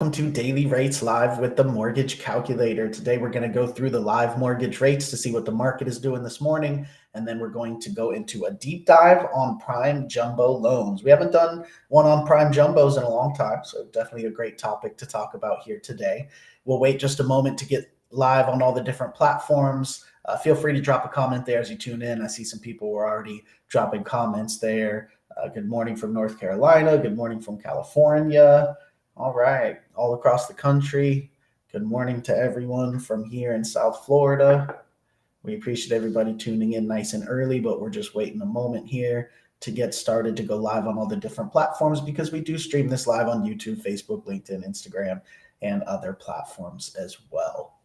welcome to Daily Rates Live with the Mortgage Calculator. Today we're going to go through the live mortgage rates to see what the market is doing this morning, and then we're going to go into a deep dive on prime jumbo loans. We haven't done one on prime jumbos in a long time, so definitely a great topic to talk about here today. We'll wait just a moment to get live on all the different platforms. Feel free to drop a comment there as you tune in. I see some people were already dropping comments there. Good morning from North Carolina. Good morning from California. All right, all across the country. Good morning to everyone from here in South Florida. We appreciate everybody tuning in nice and early, but we're just waiting a moment here to get started to go live on all the different platforms because we do stream this live on YouTube, Facebook, LinkedIn, Instagram, and other platforms as well.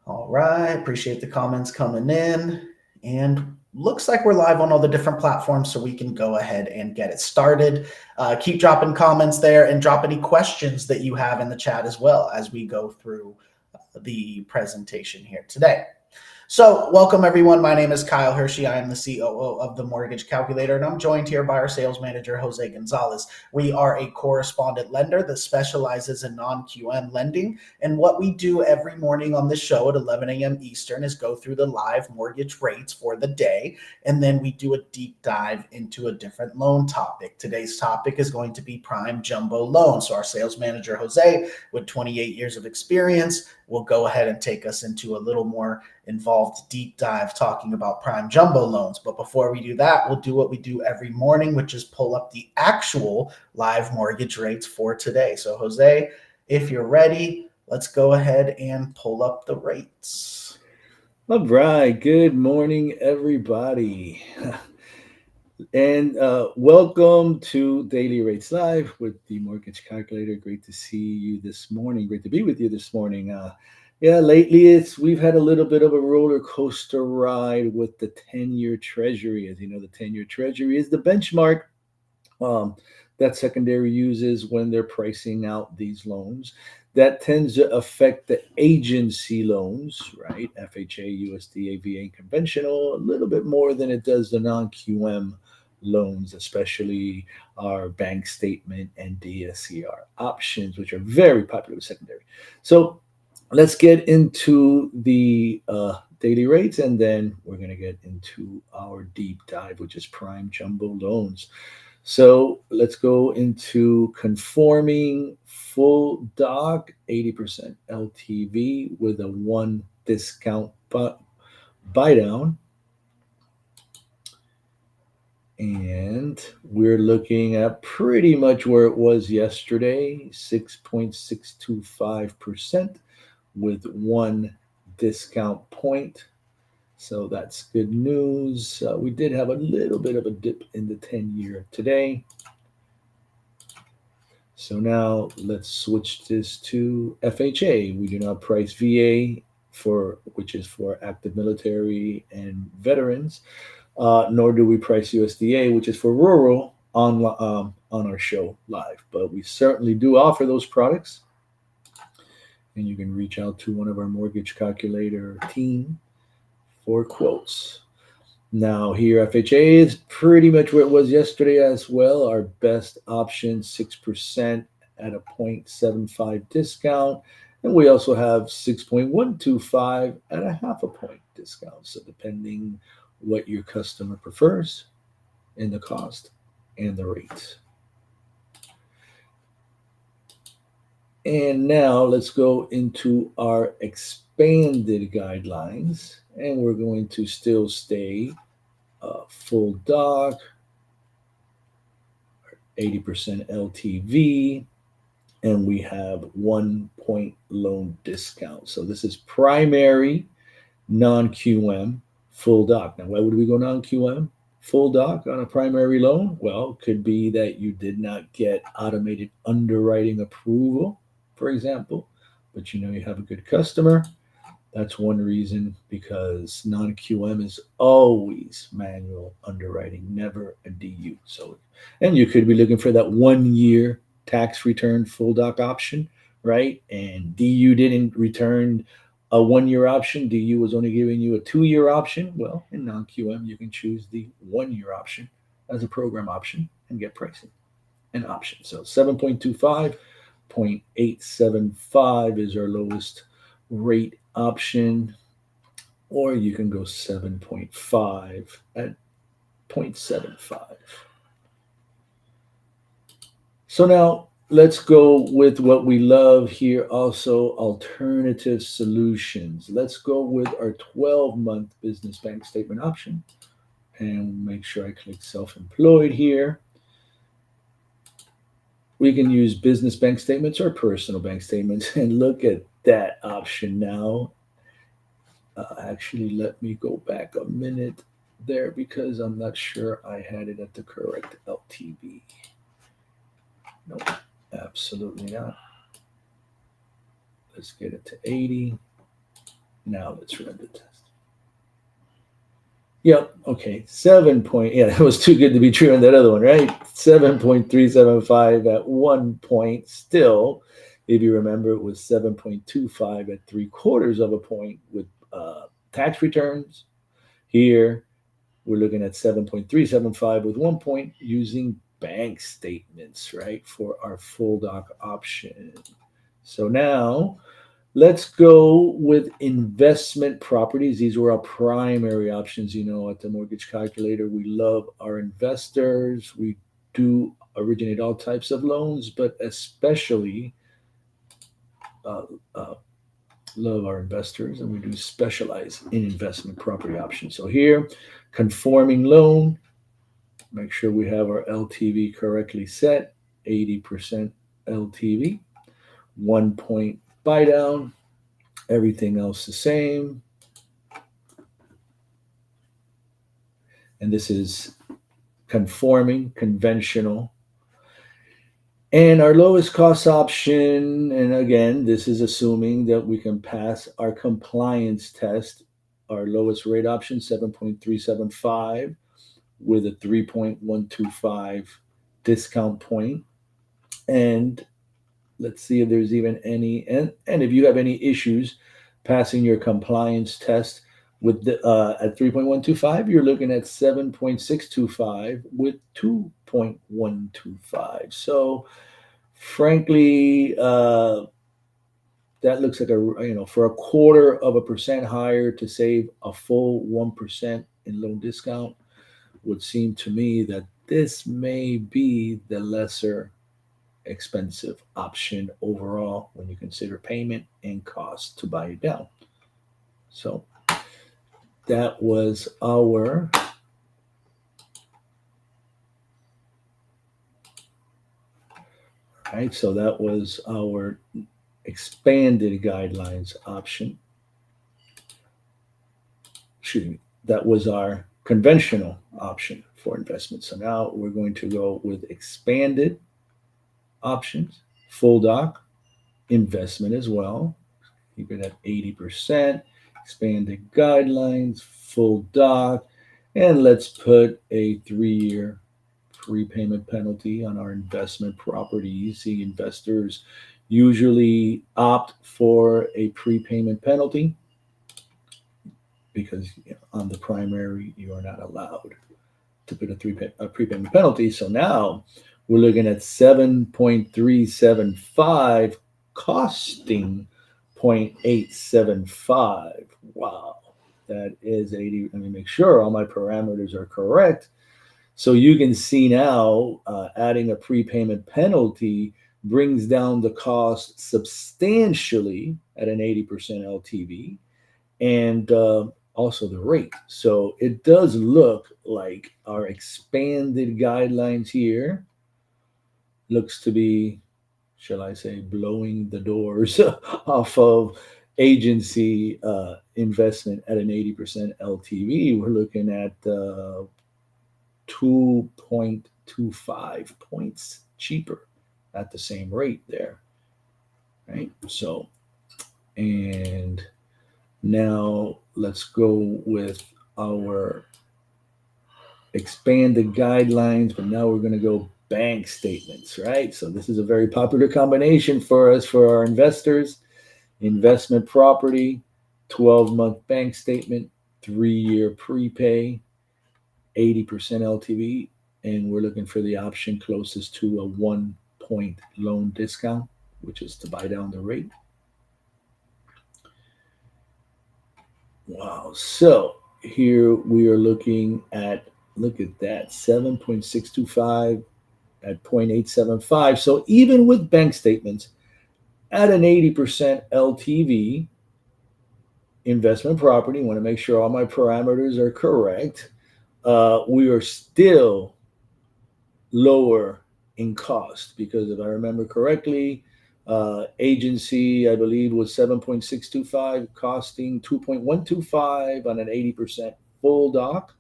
All right, appreciate the comments coming in. And looks like we're live on all the different platforms, so we can go ahead and get it started. Keep dropping comments there and drop any questions that you have in the chat as well as we go through the presentation here today. So welcome everyone. My name is Kyle Hershey. I am the COO of the Mortgage Calculator, and I'm joined here by our sales manager, Jose Gonzalez. We are a correspondent lender that specializes in non-QM lending. And what we do every morning on this show at 11 a.m. Eastern is go through the live mortgage rates for the day. And then we do a deep dive into a different loan topic. Today's topic is going to be prime jumbo loans. So our sales manager, Jose, with 28 years of experience, will go ahead and take us into a little more involved deep dive talking about prime jumbo loans. But before we do that, we'll do what we do every morning, which is pull up the actual live mortgage rates for today. So Jose, if you're ready, let's go ahead and pull up the rates. All right. Good morning, everybody. And welcome to Daily Rates Live with the Mortgage Calculator. Great to see you this morning. Great to be with you this morning. Lately we've had a little bit of a roller coaster ride with the 10-year Treasury. As you know, the 10-year Treasury is the benchmark um, that secondary uses when they're pricing out these loans. That tends to affect the agency loans, right? FHA, USDA, VA, and conventional a little bit more than it does the non-QM loans, especially our bank statement and DSCR options, which are very popular with secondary. So let's get into the daily rates, and then we're going to get into our deep dive, which is prime jumbo loans. So let's go into conforming full doc, 80% LTV with a one discount buy down. And we're looking at pretty much where it was yesterday, 6.625% with one discount point. So that's good news. We did have a little bit of a dip in the 10-year today. So now let's switch this to FHA. We do not price VA which is for active military and veterans, nor do we price USDA, which is for rural, on our show live. But we certainly do offer those products, and you can reach out to one of our mortgage calculator team for quotes. Now here, FHA is pretty much where it was yesterday as well. Our best option, 6% at a 0.75 discount. And we also have 6.125 at a half a point discount. So depending what your customer prefers in the cost and the rates. And now let's go into our expanded guidelines, and we're going to still stay full doc, 80% LTV, and we have 1 point loan discount. So this is primary non-QM full doc. Now, why would we go non-QM full doc on a primary loan? Well, it could be that you did not get automated underwriting approval, for example, but you know you have a good customer. That's one reason, because non-QM is always manual underwriting, never a DU. So, and you could be looking for that 1 year tax return full doc option, right? And DU didn't return a 1 year option. DU was only giving you a 2 year option. Well, in non-QM, you can choose the 1 year option as a program option and get pricing and option. So 7.25 0.875 is our lowest rate option, or you can go 7.5 at 0.75. So now let's go with what we love here also, alternative solutions. Let's go with our 12-month business bank statement option, and make sure I click self-employed here. We can use business bank statements or personal bank statements, and look at that option now. Actually, let me go back a minute there because I'm not sure I had it at the correct LTV. Nope, absolutely not. Let's get it to 80. Now let's run the test. Yep, okay, 7 point, yeah, that was too good to be true on that other one, right? 7.375 at 1 point still. If you remember, it was 7.25 at 3/4 of a point with tax returns. Here, we're looking at 7.375 with 1 point using bank statements, right, for our full doc option. So now let's go with investment properties. These were our primary options. At the mortgage calculator, we love our investors. We do originate all types of loans, but especially uh, uh, love our investors, and we do specialize in investment property options. So here, conforming loan, make sure we have our LTV correctly set, 80% LTV, 1 point buy down, everything else the same. And this is conforming, conventional. And our lowest cost option, and again, this is assuming that we can pass our compliance test, our lowest rate option, 7.375 with a 3.125 discount point. And let's see if there's even any, and if you have any issues passing your compliance test with the at 3.125, you're looking at 7.625 with 2.125. So frankly, that looks like for 1/4% higher to save a full 1% in loan discount, would seem to me that this may be the lesser expensive option overall when you consider payment and cost to buy it down. So that was our right. So that was our expanded guidelines option. Excuse me. That was our conventional option for investment. So now we're going to go with expanded options, full doc, investment as well. Keep it at 80%, expanded guidelines, full doc, and let's put a 3-year prepayment penalty on our investment properties. The investors usually opt for a prepayment penalty because on the primary, you are not allowed to put a prepayment penalty. So now we're looking at 7.375 costing 0.875. Wow, that is 80. Let me make sure all my parameters are correct. So you can see now adding a prepayment penalty brings down the cost substantially at an 80% LTV, and also the rate. So it does look like our expanded guidelines here looks to be, shall I say, blowing the doors off of agency investment at an 80% LTV. We're looking at 2.25 points cheaper at the same rate there, right? So, and now let's go with our expanded guidelines, but now we're going to go bank statements, right? So this is a very popular combination for us, for our investors. Investment property, 12-month bank statement, 3-year prepay, 80% LTV, and we're looking for the option closest to a 1 point loan discount. which is to buy down the rate. Wow. So here we are looking at, look at that, 7.625 at 0.875. So even with bank statements at an 80% LTV, investment property, want to make sure all my parameters are correct, we are still lower in cost because if I remember correctly, agency I believe was 7.625, costing 2.125 on an 80% full doc,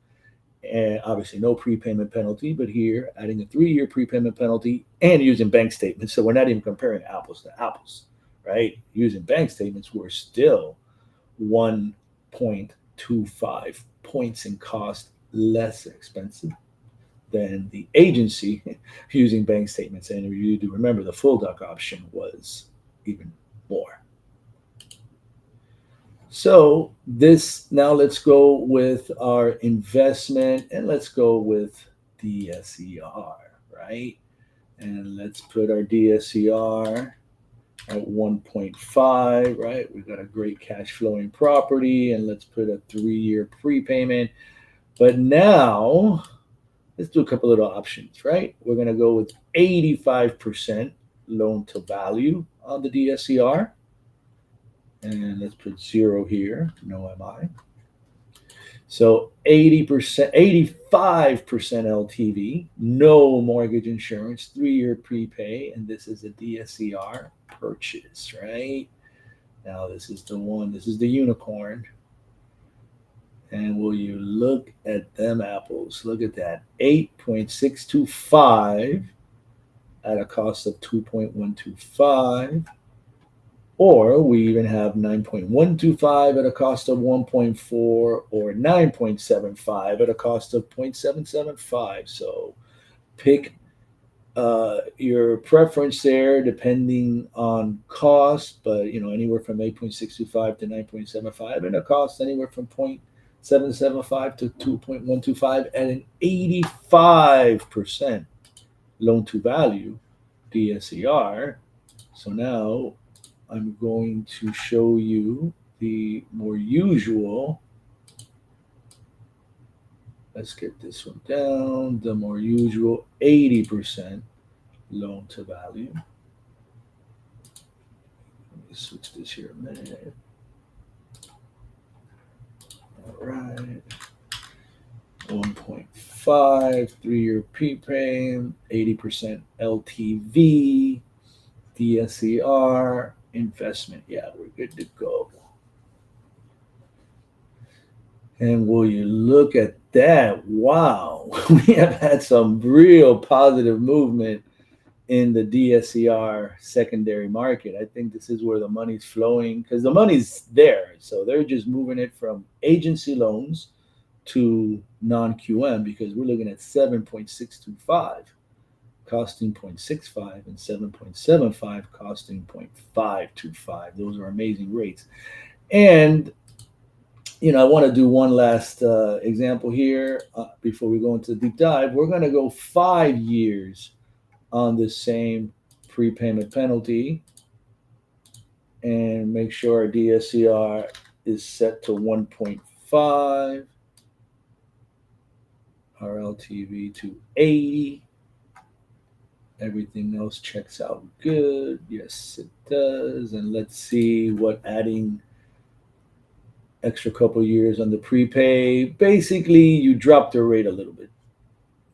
and obviously no prepayment penalty. But here, adding a 3-year prepayment penalty and using bank statements, so we're not even comparing apples to apples, right? Using bank statements, we're still 1.25 points in cost less expensive than the agency using bank statements. And you do remember the full duck option was even more. So this, now let's go with our investment and let's go with DSER, right? And let's put our DSER at 1.5, right? We've got a great cash flowing property, and let's put a 3-year prepayment. But now let's do a couple of options, right? We're going to go with 85% loan to value on the DSCR. And let's put 0 here, no MI. So 80%, 85% LTV, no mortgage insurance, 3-year prepay, and this is a DSCR purchase, right? Now this is the one, this is the unicorn. And will you look at them apples? Look at that. 8.625 at a cost of 2.125. Or we even have 9.125 at a cost of 1.4, or 9.75 at a cost of 0.775. So pick your preference there depending on cost, but anywhere from 8.625 to 9.75, and a cost anywhere from 0.775 to 2.125 at an 85% loan to value DSCR. So now I'm going to show you the more usual. Let's get this one down. The more usual 80% loan to value. Let me switch this here a minute. All right. 1.5, 3-year prepayment, 80% LTV, DSCR, investment. Yeah, we're good to go. And will you look at that? Wow, we have had some real positive movement in the DSCR secondary market. I think this is where the money's flowing because the money's there. So they're just moving it from agency loans to non-QM because we're looking at 7.625 costing 0.65 and 7.75 costing 0.525. Those are amazing rates. And I want to do one last example here before we go into the deep dive. We're going to go 5 years on the same prepayment penalty and make sure our DSCR is set to 1.5, our LTV to 80. Everything else checks out good. Yes, it does. And let's see what adding extra couple years on the prepay. Basically, you drop the rate a little bit.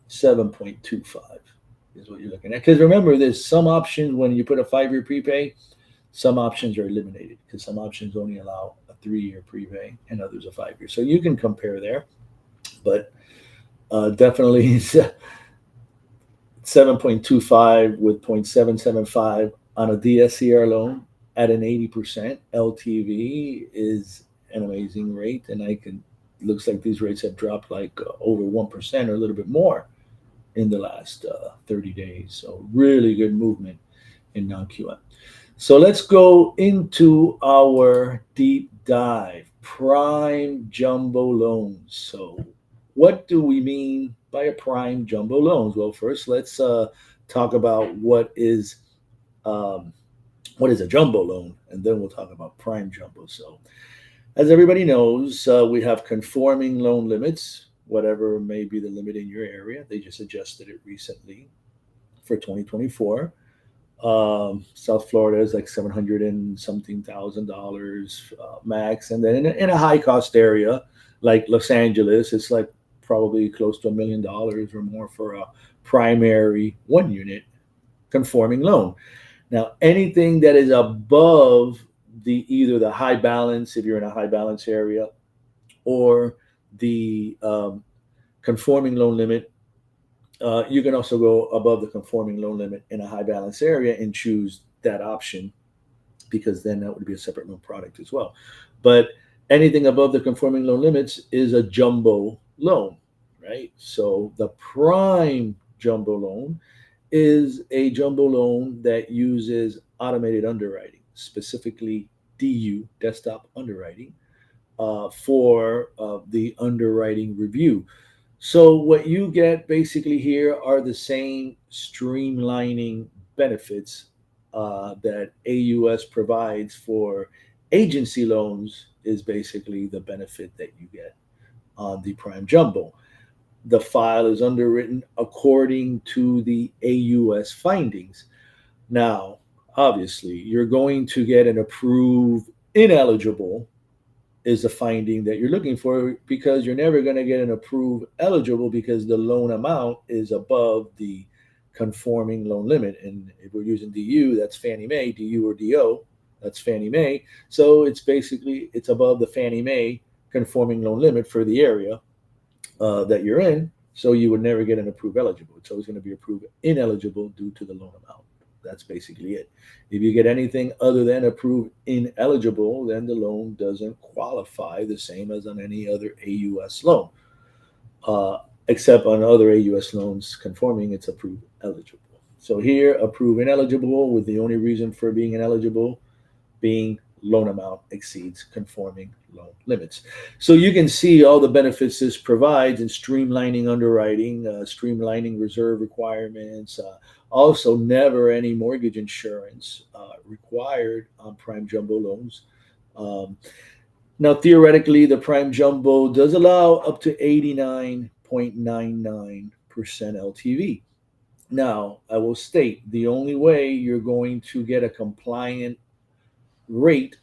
7.25 is what you're looking at. Because remember, there's some options when you put a 5-year prepay, some options are eliminated because some options only allow a 3-year prepay and others a 5-year. So you can compare there. But definitely 7.25 with 0.775 on a DSCR loan at an 80% LTV is an amazing rate. And looks like these rates have dropped like over 1% or a little bit more in the last 30 days. So really good movement in non-QM. So let's go into our deep dive, prime jumbo loans. So what do we mean by a prime jumbo loans? Well, first let's talk about what is what is a jumbo loan, and then we'll talk about prime jumbo. So, as everybody knows, we have conforming loan limits, whatever may be the limit in your area. They just adjusted it recently for 2024. South Florida is like 700 and something $1,000 max, and then in a high cost area like Los Angeles, it's like probably close to $1 million or more for a primary 1 unit conforming loan. Now, anything that is above the either the high balance, if you're in a high balance area, or the conforming loan limit, you can also go above the conforming loan limit in a high balance area and choose that option, because then that would be a separate loan product as well. But anything above the conforming loan limits is a jumbo loan, right? So the prime jumbo loan is a jumbo loan that uses automated underwriting, specifically DU, desktop underwriting, for the underwriting review. So, what you get basically here are the same streamlining benefits that AUS provides for agency loans, is basically the benefit that you get on the prime jumbo. The file is underwritten according to the AUS findings. Now, obviously, you're going to get an approved ineligible is the finding that you're looking for, because you're never going to get an approved eligible because the loan amount is above the conforming loan limit. And if we're using DU, that's Fannie Mae, DU or DO, that's Fannie Mae. So it's basically it's above the Fannie Mae conforming loan limit for the area that you're in, so you would never get an approved eligible. It's always going to be approved ineligible due to the loan amount. That's basically it. If you get anything other than approved ineligible, then the loan doesn't qualify the same as on any other AUS loan, uh, except on other AUS loans conforming, it's approved eligible. So here, approved ineligible, with the only reason for being ineligible being loan amount exceeds conforming loan limits. So you can see all the benefits this provides in streamlining underwriting, streamlining reserve requirements, also never any mortgage insurance required on prime jumbo loans. Um, Now, theoretically, the prime jumbo does allow up to 89.99% LTV. Now, I will state the only way you're going to get a compliant rate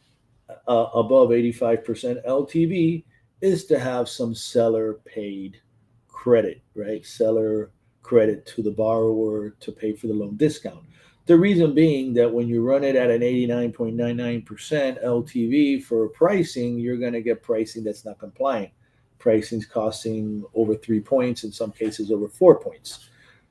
above 85% LTV is to have some seller paid credit, right? Seller credit to the borrower to pay for the loan discount. The reason being that when you run it at an 89.99% LTV for pricing, you're going to get pricing that's not compliant. Pricing's costing over 3 points, in some cases over 4 points.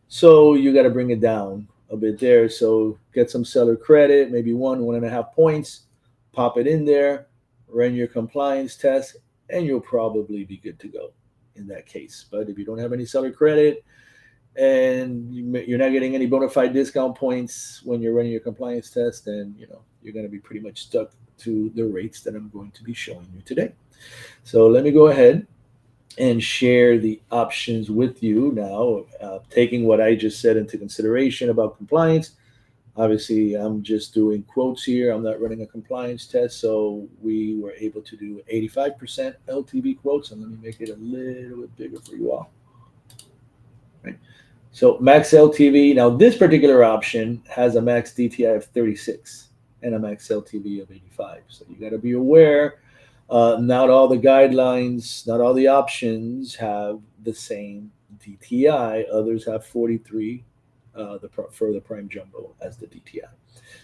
So you got to bring it down a bit there. So get some seller credit, maybe 1.5 points, pop it in there, run your compliance test, and you'll probably be good to go in that case. But if you don't have any seller credit and you're not getting any bona fide discount points when you're running your compliance test, then you're going to be pretty much stuck to the rates that I'm going to be showing you today. So let me go ahead and share the options with you now, taking what I just said into consideration about compliance. Obviously, I'm just doing quotes here. I'm not running a compliance test. So we were able to do 85% LTV quotes. And let me make it a little bit bigger for you all. Right. So max LTV. Now, this particular option has a max DTI of 36 and a max LTV of 85. So you got to be aware. Not all the guidelines, not all the options have the same DTI. Others have 43 for the prime jumbo as the DTI.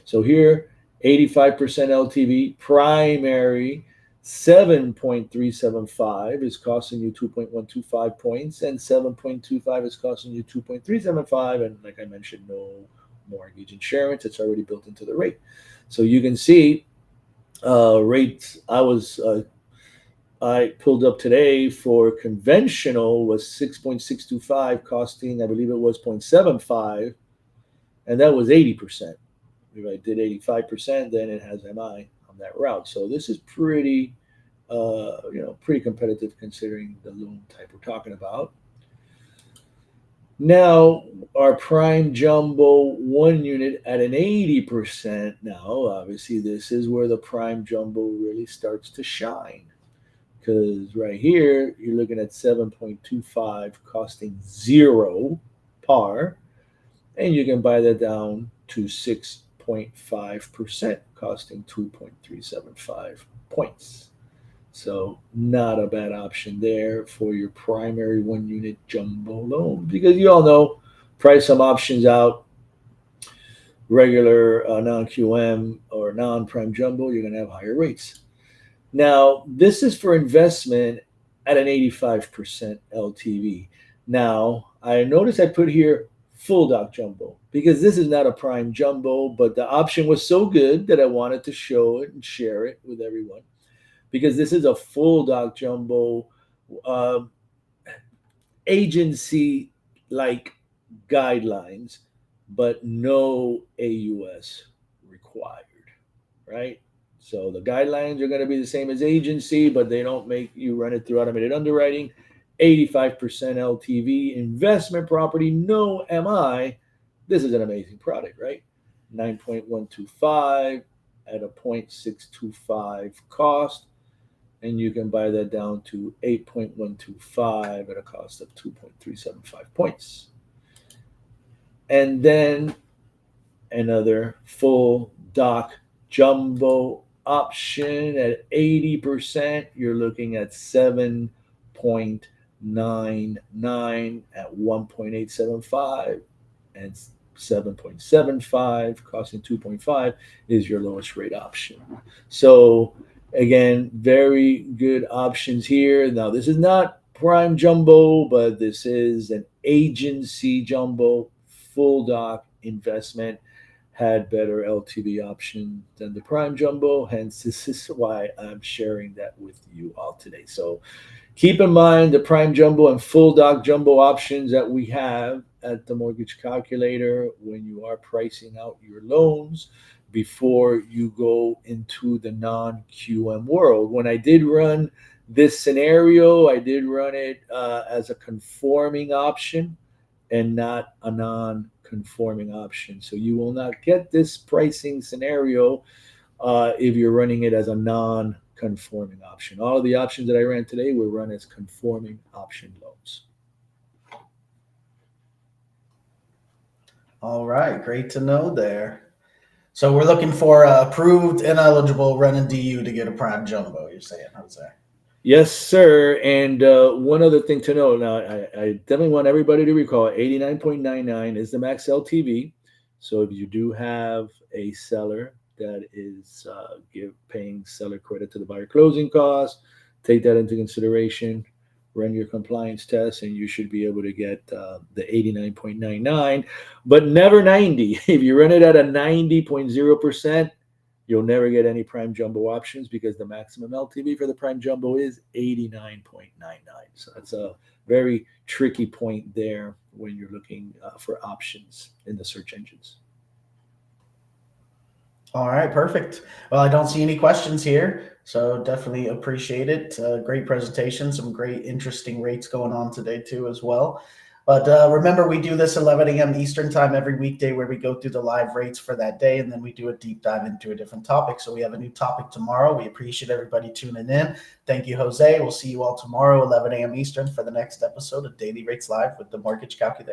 So here, 85% LTV, primary 7.375 is costing you 2.125 points, and 7.25 is costing you 2.375. And like I mentioned, no mortgage insurance. It's already built into the rate. So you can see rates I pulled up today for conventional was 6.625, costing, I believe it was 0.75, and that was 80%. If I did 85%, then it has MI on that route. So this is pretty pretty competitive considering the loan type we're talking about. Now, our prime jumbo 1 unit at an 80%. Now, obviously, this is where the prime jumbo really starts to shine. Because right here, you're looking at 7.25 costing zero par, and you can buy that down to 6.5% costing 2.375 points. So not a bad option there for your primary 1 unit jumbo loan, because you all know, price some options out, regular non-QM or non-prime jumbo, you're going to have higher rates. Now, this is for investment at an 85% LTV. Now, I notice I put here full doc jumbo because this is not a prime jumbo, but the option was so good that I wanted to show it and share it with everyone, because this is a full doc jumbo, uh, agency like guidelines, but no AUS required, right? So the guidelines are going to be the same as agency, but they don't make you run it through automated underwriting. 85% LTV, investment property, no MI. This is an amazing product, right? 9.125 at a 0.625 cost, and you can buy that down to 8.125 at a cost of 2.375 points. And then another full doc jumbo option at 80%, you're looking at 7.99 at 1.875, and 7.75 costing 2.5 is your lowest rate option. So again, very good options here. Now, this is not prime jumbo, but this is an agency jumbo, full doc investment, had better LTV option than the prime jumbo. Hence, this is why I'm sharing that with you all today. So keep in mind the prime jumbo and full doc jumbo options that we have at the mortgage calculator when you are pricing out your loans before you go into the non-QM world. When I did run this scenario, I did run it as a conforming option and not a non-conforming option. So you will not get this pricing scenario if you're running it as a non-conforming option. All of the options that I ran today were run as conforming option loans. All right, great to know there. So we're looking for approved ineligible run and DU to get a prime jumbo. You're saying, Jose? Yes, sir. And one other thing to know now, I definitely want everybody to recall 89.99 is the max LTV. So if you do have a seller that is paying seller credit to the buyer closing costs, take that into consideration, run your compliance test, and you should be able to get the 89.99, but never 90. If you run it at a 90.0%, you'll never get any prime jumbo options because the maximum LTV for the prime jumbo is 89.99. So that's a very tricky point there when you're looking for options in the search engines. All right, perfect. Well, I don't see any questions here, so definitely appreciate it. Great presentation, some great interesting rates going on today too as well. But remember, we do this 11 a.m. Eastern time every weekday where we go through the live rates for that day, and then we do a deep dive into a different topic. So we have a new topic tomorrow. We appreciate everybody tuning in. Thank you, Jose. We'll see you all tomorrow, 11 a.m. Eastern, for the next episode of Daily Rates Live with the Mortgage Calculator.